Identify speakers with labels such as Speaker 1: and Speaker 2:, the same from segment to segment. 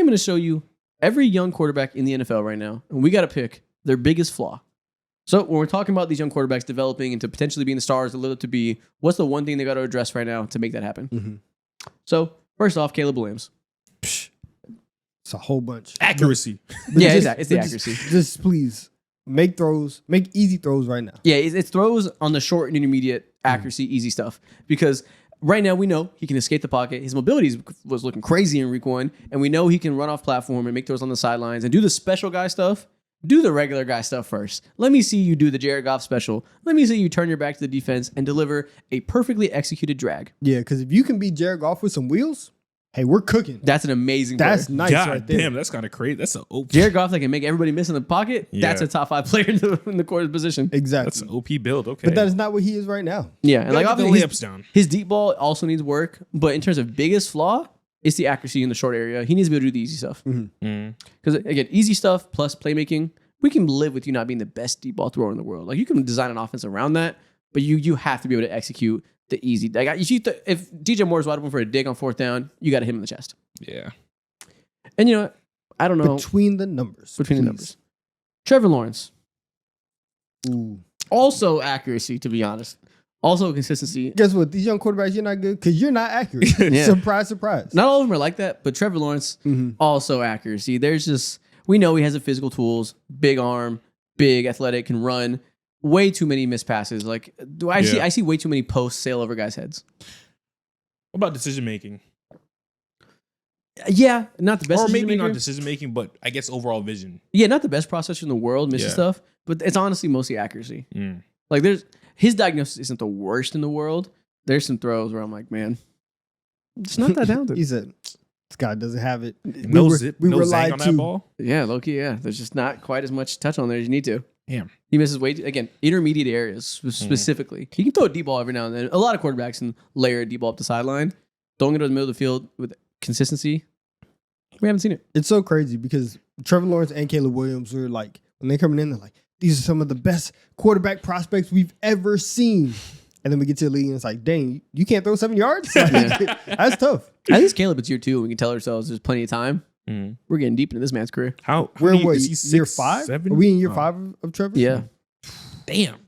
Speaker 1: going to show you every young quarterback in the NFL right now, and we got to pick their biggest flaw. So when we're talking about these young quarterbacks developing into potentially being the stars they live to be, what's the one thing they got to address right now to make that happen?
Speaker 2: Mm-hmm.
Speaker 1: So first off, Caleb Williams.
Speaker 2: It's a whole bunch.
Speaker 3: Accuracy.
Speaker 1: Yeah, it's the accuracy.
Speaker 2: Just please make easy throws right now.
Speaker 1: Yeah, it's throws on the short and intermediate accuracy, easy stuff. Because right now we know he can escape the pocket. His mobility was looking crazy in week 1, and we know he can run off platform and make throws on the sidelines and do the special guy stuff. Do the regular guy stuff first. Let me see you do the Jared Goff special. Let me see you turn your back to the defense and deliver a perfectly executed drag.
Speaker 2: Yeah, because if you can beat Jared Goff with some wheels, hey, we're cooking.
Speaker 1: That's an amazing player.
Speaker 2: That's nice
Speaker 3: God
Speaker 2: right there.
Speaker 3: damn, that's kind of crazy. That's an OP.
Speaker 1: Jared Goff that can make everybody miss in the pocket.
Speaker 3: Yeah.
Speaker 1: That's a top 5 player in the quarterback position.
Speaker 2: Exactly.
Speaker 3: That's an OP build. Okay.
Speaker 2: But that is not what he is right now.
Speaker 1: Yeah, and like
Speaker 3: Gotta get the
Speaker 1: obviously
Speaker 3: layups down.
Speaker 1: his deep ball also needs work, but in terms of biggest flaw, it's the accuracy in the short area. He needs to be able to do the easy stuff. Because again, easy stuff plus playmaking, we can live with you not being the best deep ball thrower in the world. Like you can design an offense around that, but you have to be able to execute the easy. Like if DJ Moore is wide open for a dig on 4th down, you got to hit him in the chest.
Speaker 3: Yeah.
Speaker 1: And you know what? I don't know.
Speaker 2: Between the numbers.
Speaker 1: The numbers. Trevor Lawrence.
Speaker 2: Ooh.
Speaker 1: Also accuracy, to be honest. Also consistency.
Speaker 2: Guess what? These young quarterbacks, you're not good because you're not accurate.
Speaker 1: Yeah.
Speaker 2: Surprise, surprise.
Speaker 1: Not all of them are like that, but Trevor Lawrence, also accuracy. We know he has the physical tools, big arm, big athletic, can run. Way too many missed passes. Like I see way too many posts sail over guys' heads.
Speaker 3: What about decision making?
Speaker 1: Yeah, not the best.
Speaker 3: Or maybe not decision making, but I guess overall vision.
Speaker 1: Yeah, not the best processor in the world, missing stuff, but it's honestly mostly accuracy. Like his diagnosis isn't the worst in the world. There's some throws where I'm like, man, it's not that talented.
Speaker 2: He said, this guy doesn't have it.
Speaker 3: No zip, no zag on that ball.
Speaker 1: Yeah, low-key, yeah. There's just not quite as much touch on there as you need to.
Speaker 3: Damn.
Speaker 1: He misses again, intermediate areas specifically. He can throw a deep ball every now and then. A lot of quarterbacks can layer a deep ball up the sideline. Throwing it in the middle of the field with consistency, we haven't seen it.
Speaker 2: It's so crazy because Trevor Lawrence and Caleb Williams are like, when they're coming in, they're like, these are some of the best quarterback prospects we've ever seen. And then we get to the league and it's like, dang, you can't throw 7 yards? Like, that's tough.
Speaker 1: At least Caleb, it's year 2. We can tell ourselves there's plenty of time. We're getting deep into this man's career.
Speaker 2: We're in what,
Speaker 3: is he
Speaker 2: year
Speaker 3: 6,
Speaker 2: 5?
Speaker 3: 7?
Speaker 2: Are we in year 5 of Trevor?
Speaker 1: Yeah.
Speaker 3: Damn.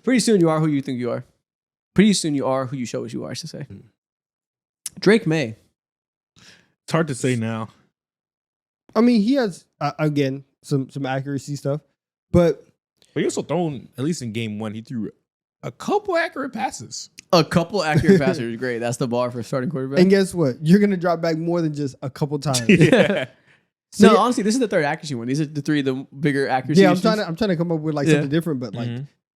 Speaker 1: Pretty soon you are who you think you are. Pretty soon you are who you show us you are, I should say. Drake Maye.
Speaker 3: It's hard to say now.
Speaker 2: I mean, he has, again, some accuracy stuff. But
Speaker 3: he also thrown, at least in game 1, he threw a couple accurate passes.
Speaker 1: A couple accurate passes is great. That's the bar for a starting quarterback.
Speaker 2: And guess what? You're going to drop back more than just a couple times.
Speaker 1: Yeah.
Speaker 2: So
Speaker 1: no, honestly, this is the 3rd accuracy one. These are the 3 of the bigger accuracy.
Speaker 2: Yeah,
Speaker 1: issues.
Speaker 2: I'm trying to come up with like something different, but like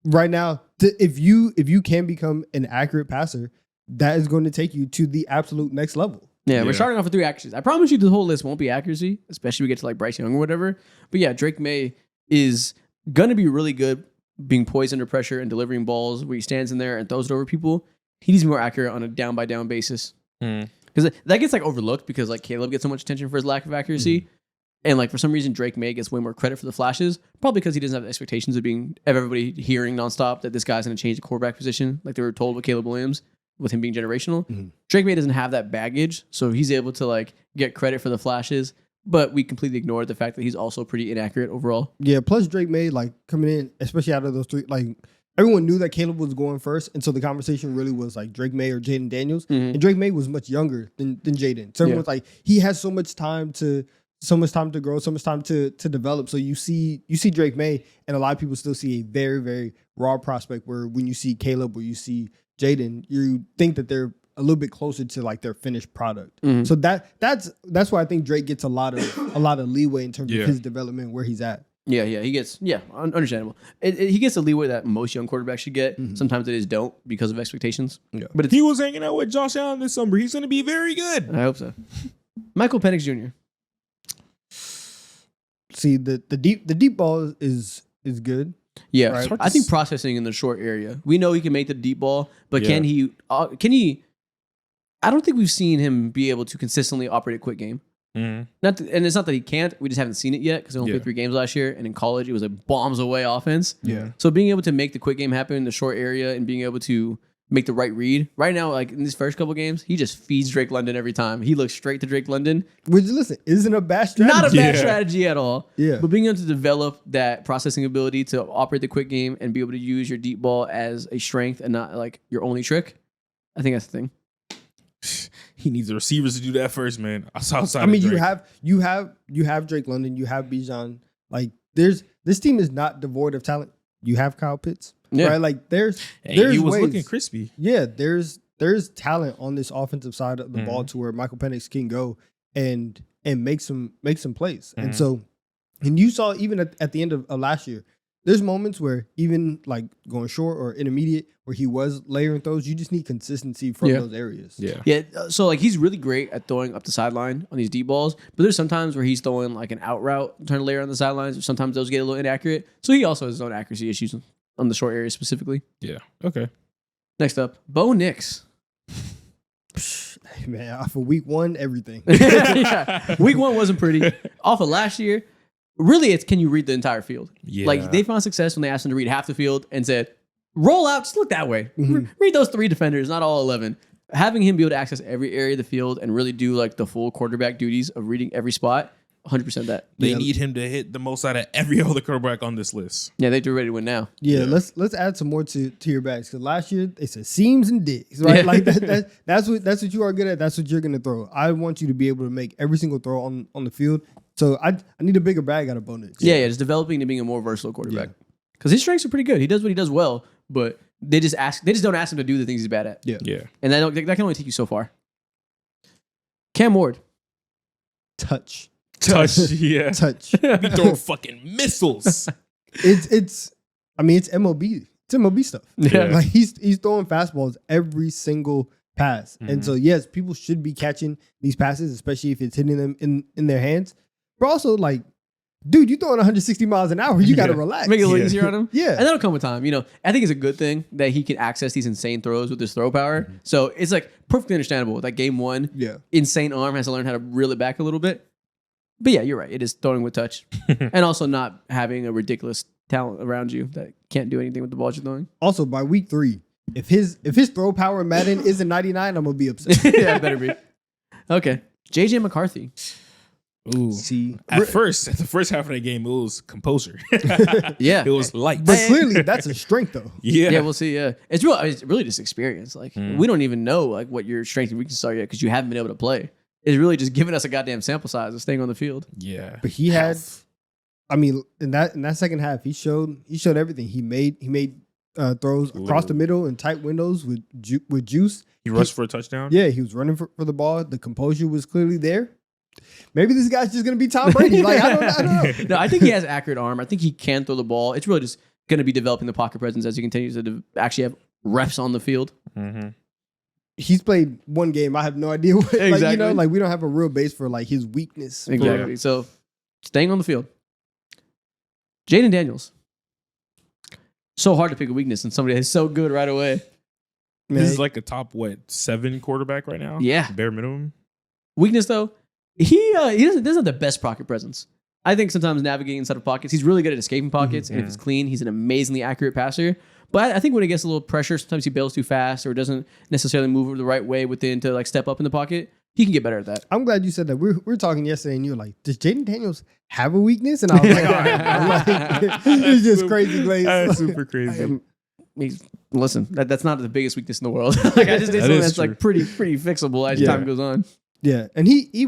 Speaker 2: right now, if you can become an accurate passer, that is going to take you to the absolute next level.
Speaker 1: Yeah, we're starting off with 3 accuracies. I promise you the whole list won't be accuracy, especially when we get to like Bryce Young or whatever. But yeah, Drake Maye is going to be really good being poised under pressure and delivering balls where he stands in there and throws it over people. He needs to be more accurate on a down-by-down basis. Because that gets like overlooked because like Caleb gets so much attention for his lack of accuracy. And like for some reason, Drake Maye gets way more credit for the flashes, probably because he doesn't have the expectations of everybody hearing nonstop that this guy's going to change the quarterback position like they were told with Caleb Williams, with him being generational. Drake Maye doesn't have that baggage, so he's able to like get credit for the flashes, but we completely ignored the fact that he's also pretty inaccurate overall.
Speaker 2: Yeah, plus Drake Maye, like coming in, especially out of those 3, like everyone knew that Caleb was going first, and so the conversation really was like Drake Maye or Jayden Daniels. And Drake Maye was much younger than Jayden. So everyone's like, he has so much time to grow, so much time to develop. So you see Drake Maye, and a lot of people still see a very, very raw prospect where when you see Caleb or you see Jayden, you think that they're a little bit closer to like their finished product. So that's why I think Drake gets a lot of leeway in terms of his development where he's at.
Speaker 1: Yeah, he gets, understandable. He gets the leeway that most young quarterbacks should get. Sometimes they just don't because of expectations.
Speaker 2: Yeah.
Speaker 1: But
Speaker 3: If he was hanging out with Josh Allen this summer, he's going to be very good.
Speaker 1: I hope so. Michael Penix Jr.
Speaker 2: See, the deep ball is good.
Speaker 1: Yeah,
Speaker 2: right?
Speaker 1: I think processing in the short area. We know he can make the deep ball, but can he? I don't think we've seen him be able to consistently operate a quick game. And it's not that he can't. We just haven't seen it yet because he only played 3 games last year, and in college it was a bombs away offense.
Speaker 2: Yeah.
Speaker 1: So being able to make the quick game happen in the short area and being able to make the right read. Right now, like in these first couple games, he just feeds Drake London every time. He looks straight to Drake London.
Speaker 2: Which, listen, isn't a bad strategy.
Speaker 1: Not a bad strategy at all.
Speaker 2: Yeah.
Speaker 1: But being able to develop that processing ability to operate the quick game and be able to use your deep ball as a strength and not like your only trick, I think that's the thing.
Speaker 3: He needs the receivers to do that first, man.
Speaker 2: I mean, you have Drake London, you have Bijan. Like, this team is not devoid of talent. You have Kyle Pitts, right? Like, there's
Speaker 3: he was
Speaker 2: ways.
Speaker 3: looking crispy.
Speaker 2: Yeah, there's talent on this offensive side of the ball to where Michael Penix can go and make some plays. And so, and you saw even at the end of last year, there's moments where even like going short or intermediate where he was layering throws, you just need consistency from those areas.
Speaker 1: Yeah. So like he's really great at throwing up the sideline on these deep balls, but there's sometimes where he's throwing like an out route, trying to layer on the sidelines. Sometimes those get a little inaccurate. So he also has his own accuracy issues on the short area specifically.
Speaker 3: Yeah. Okay.
Speaker 1: Next up, Bo Nix.
Speaker 2: Hey, man, off of week 1, everything.
Speaker 1: Yeah. Week 1 wasn't pretty. Off of last year, really, it's can you read the entire field?
Speaker 3: Yeah.
Speaker 1: Like they found success when they asked him to read half the field and said, roll out, just look that way. Read those 3 defenders, not all 11. Having him be able to access every area of the field and really do like the full quarterback duties of reading every spot, 100% that.
Speaker 3: They need him to hit the most out of every other quarterback on this list.
Speaker 1: Yeah, they're ready to win now.
Speaker 2: Yeah, let's add some more to your backs because last year they said seams and digs, right?
Speaker 1: Yeah.
Speaker 2: Like that's what you are good at. That's what you're gonna throw. I want you to be able to make every single throw on the field. So I need a bigger bag out of Bo Nix.
Speaker 1: Yeah, just developing to being a more versatile quarterback. Because his strengths are pretty good. He does what he does well, but they just don't ask him to do the things he's bad at.
Speaker 3: Yeah.
Speaker 1: And that can only take you so far. Cam Ward.
Speaker 2: Touch.
Speaker 3: Yeah.
Speaker 2: Touch.
Speaker 3: Be throwing fucking missiles.
Speaker 2: It's MLB. It's MLB stuff.
Speaker 1: Yeah.
Speaker 2: Like he's throwing fastballs every single pass. And so yes, people should be catching these passes, especially if it's hitting them in their hands. But also like, dude, you throwing 160 miles an hour, you gotta relax.
Speaker 1: Make it a little easier on him.
Speaker 2: Yeah.
Speaker 1: And that'll come with time. I think it's a good thing that he can access these insane throws with his throw power. So it's like perfectly understandable. Like game 1, insane arm has to learn how to reel it back a little bit. But yeah, you're right. It is throwing with touch. And also not having a ridiculous talent around you that can't do anything with the ball you're throwing.
Speaker 2: Also, by week 3, if his throw power in Madden isn't 99, I'm gonna be upset.
Speaker 1: Yeah, it better be. Okay. JJ McCarthy.
Speaker 3: Ooh.
Speaker 2: See,
Speaker 3: the first half of the game, it was composure.
Speaker 1: Yeah.
Speaker 3: It was light.
Speaker 2: but clearly that's a strength though.
Speaker 3: Yeah.
Speaker 1: We'll see. Yeah. It's really just experience. Like we don't even know like what your strengths and weaknesses are yet because you haven't been able to play. It's really just giving us a goddamn sample size of staying on the field.
Speaker 3: Yeah.
Speaker 2: But he had, I mean, in that second half, he showed everything. He made throws across the middle in tight windows with juice.
Speaker 3: He rushed for a touchdown.
Speaker 2: Yeah, he was running for the ball. The composure was clearly there. Maybe this guy's just gonna be Tom Brady. Like I don't know.
Speaker 1: No, I think he has accurate arm. I think he can throw the ball. It's really just going to be developing the pocket presence as he continues to actually have reps on the field.
Speaker 3: Mm-hmm.
Speaker 2: He's played one game. I have no idea what.
Speaker 1: Exactly.
Speaker 2: Like we don't have a real base for like his weakness.
Speaker 1: Exactly. So staying on the field. Jayden Daniels. So hard to pick a weakness in somebody that's so good right away.
Speaker 2: Man,
Speaker 3: This is like a top 7 quarterback right now.
Speaker 1: Yeah.
Speaker 3: Bare minimum.
Speaker 1: Weakness though, he doesn't have the best pocket presence. I think sometimes navigating inside of pockets, he's really good at escaping pockets, and if it's clean, he's an amazingly accurate passer. But I think when he gets a little pressure, sometimes he bails too fast or doesn't necessarily move the right way within to like step up in the pocket. He can get better at that.
Speaker 2: I'm glad you said that. We were talking yesterday, and you were like, "Does Jayden Daniels have a weakness?" And I was like, "All right, like, it's just crazy, Glaze."
Speaker 3: That's super crazy.
Speaker 1: Listen, that's not the biggest weakness in the world. Like I just did something that's like pretty fixable as time goes on.
Speaker 2: Yeah, and he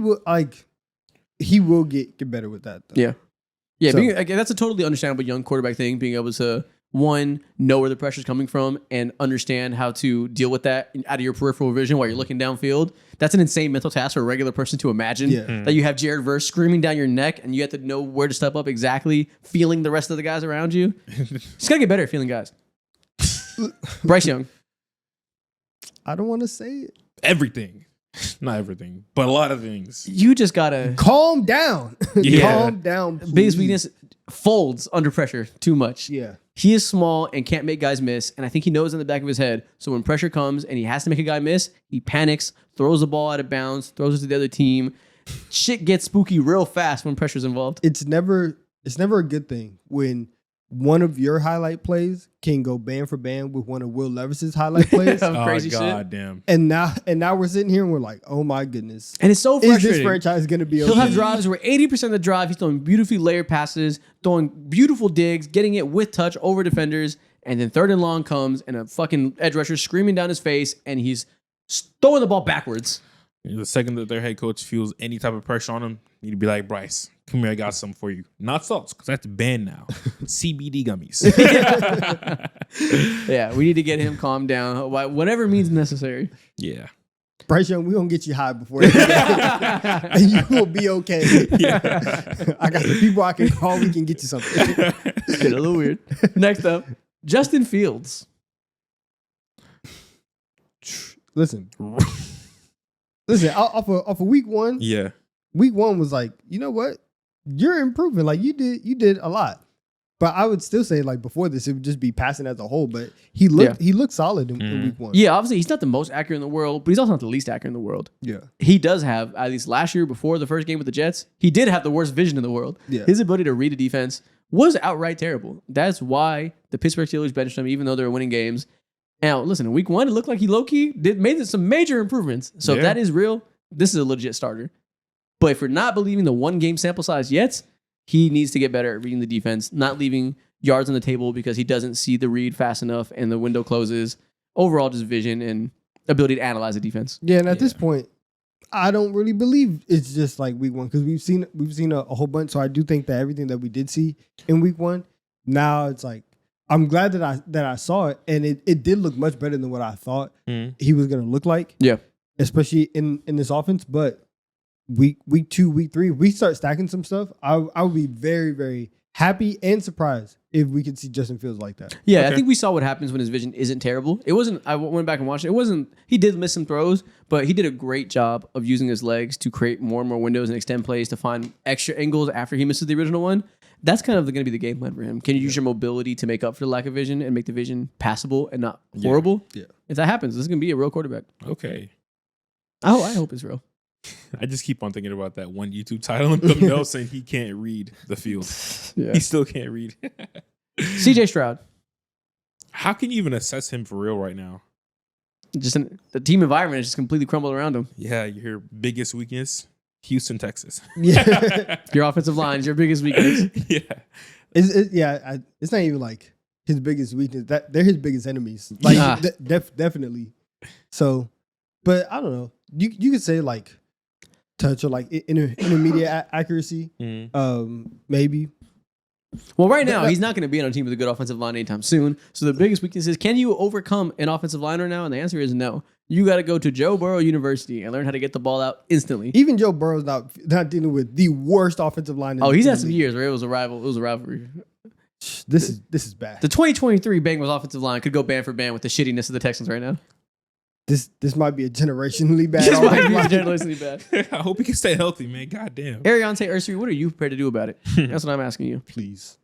Speaker 2: will get better with that. Though.
Speaker 1: Yeah.
Speaker 2: So-
Speaker 1: That's a totally understandable young quarterback thing. Being able to know where the pressure's coming from and understand how to deal with that out of your peripheral vision while you're looking downfield. That's an insane mental task for a regular person to imagine. That you have Jared Verse screaming down your neck and you have to know where to step up exactly, feeling the rest of the guys around you. Just gotta get better at feeling guys. Bryce Young.
Speaker 2: I don't want to say it.
Speaker 3: Everything. Not everything, but a lot of things.
Speaker 1: You just gotta
Speaker 2: Calm down.
Speaker 3: Yeah.
Speaker 2: Calm down, please.
Speaker 1: biggest weakness, folds under pressure too much.
Speaker 2: Yeah.
Speaker 1: He is small and can't make guys miss, and I think he knows in the back of his head. So when pressure comes and he has to make a guy miss, he panics, throws the ball out of bounds, throws it to the other team. Shit gets spooky real fast when pressure's involved.
Speaker 2: It's never a good thing when one of your highlight plays can go band for band with one of Will Levis's highlight plays.
Speaker 1: Crazy shit.
Speaker 3: God damn.
Speaker 2: And now we're sitting here and we're like, oh my goodness.
Speaker 1: And it's so
Speaker 2: Is
Speaker 1: frustrating.
Speaker 2: this franchise going to be okay?
Speaker 1: He'll have drives where 80% of the drive, he's throwing beautifully layered passes, throwing beautiful digs, getting it with touch over defenders, and then third and long comes, and a fucking edge rusher screaming down his face, and he's throwing the ball backwards.
Speaker 3: The second that their head coach feels any type of pressure on him, you need to be like, Bryce, come here, I got something for you. Not salts, because that's banned now. CBD gummies.
Speaker 1: Yeah, we need to get him calmed down, whatever means necessary.
Speaker 3: Yeah.
Speaker 2: Bryce Young, we're going to get you high before and you will be okay.
Speaker 3: Yeah.
Speaker 2: I got the people I can call. We can get you something.
Speaker 1: It's getting a little weird. Next up, Justin Fields.
Speaker 2: Listen, off of week one,
Speaker 3: Yeah.
Speaker 2: week one was like, you know what? You're improving. Like you did a lot. But I would still say like before this, it would just be passing as a whole. But he looked solid in week one.
Speaker 1: Yeah, obviously he's not the most accurate in the world, but he's also not the least accurate in the world.
Speaker 2: Yeah.
Speaker 1: He does have, at least last year before the first game with the Jets, he did have the worst vision in the world.
Speaker 2: Yeah.
Speaker 1: His ability to read a defense was outright terrible. That's why the Pittsburgh Steelers benched him, even though they were winning games. Now, listen, in week one, it looked like he low-key made some major improvements. So if that is real, this is a legit starter. But if we're not believing the one-game sample size yet, he needs to get better at reading the defense, not leaving yards on the table because he doesn't see the read fast enough and the window closes. Overall, just vision and ability to analyze the defense.
Speaker 2: Yeah, and at this point, I don't really believe it's just like week one because we've seen a whole bunch. So I do think that everything that we did see in week one, now it's like I'm glad that I saw it, and it did look much better than what I thought he was going to look like.
Speaker 1: Yeah,
Speaker 2: especially in this offense. But week 2, week 3, we start stacking some stuff. I would be very, very happy and surprised if we could see Justin Fields like that.
Speaker 1: Yeah,
Speaker 3: Okay.
Speaker 1: I think we saw what happens when his vision isn't terrible. It wasn't. I went back and watched it. It wasn't. He did miss some throws, but he did a great job of using his legs to create more and more windows and extend plays to find extra angles after he misses the original one. That's kind of going to be the game plan for him. Can you use your mobility to make up for the lack of vision and make the vision passable and not horrible?
Speaker 2: Yeah.
Speaker 1: If that happens, this is going to be a real quarterback.
Speaker 3: Okay.
Speaker 1: Oh, I hope it's real.
Speaker 3: I just keep on thinking about that one YouTube title and thumbnail saying he can't read the field.
Speaker 1: Yeah.
Speaker 3: He still can't read.
Speaker 1: CJ Stroud.
Speaker 3: How can you even assess him for real right now?
Speaker 1: The team environment is just completely crumbled around him.
Speaker 3: Yeah, your biggest weakness, Houston, Texas.
Speaker 2: Yeah,
Speaker 1: Your offensive line is your biggest weakness.
Speaker 3: Yeah.
Speaker 2: it's not even like his biggest weakness. That they're his biggest enemies. Like definitely. So, but I don't know. You could say like touch or like intermediate accuracy. Maybe.
Speaker 1: Well, right now, he's not going to be on a team with a good offensive line anytime soon. So the biggest weakness is, can you overcome an offensive line right now? And the answer is no. You got to go to Joe Burrow University and learn how to get the ball out instantly.
Speaker 2: Even Joe Burrow's not dealing with the worst offensive line.
Speaker 1: He's had some years where it was a rivalry.
Speaker 2: This is bad.
Speaker 1: The 2023 Bengals offensive line could go band for band with the shittiness of the Texans right now.
Speaker 2: This might be a generationally bad.
Speaker 1: This might be
Speaker 2: offensive line.
Speaker 1: generationally bad.
Speaker 3: I hope he can stay healthy, man. God damn.
Speaker 1: Ariante Ursary, what are you prepared to do about it? That's what I'm asking you.
Speaker 2: Please.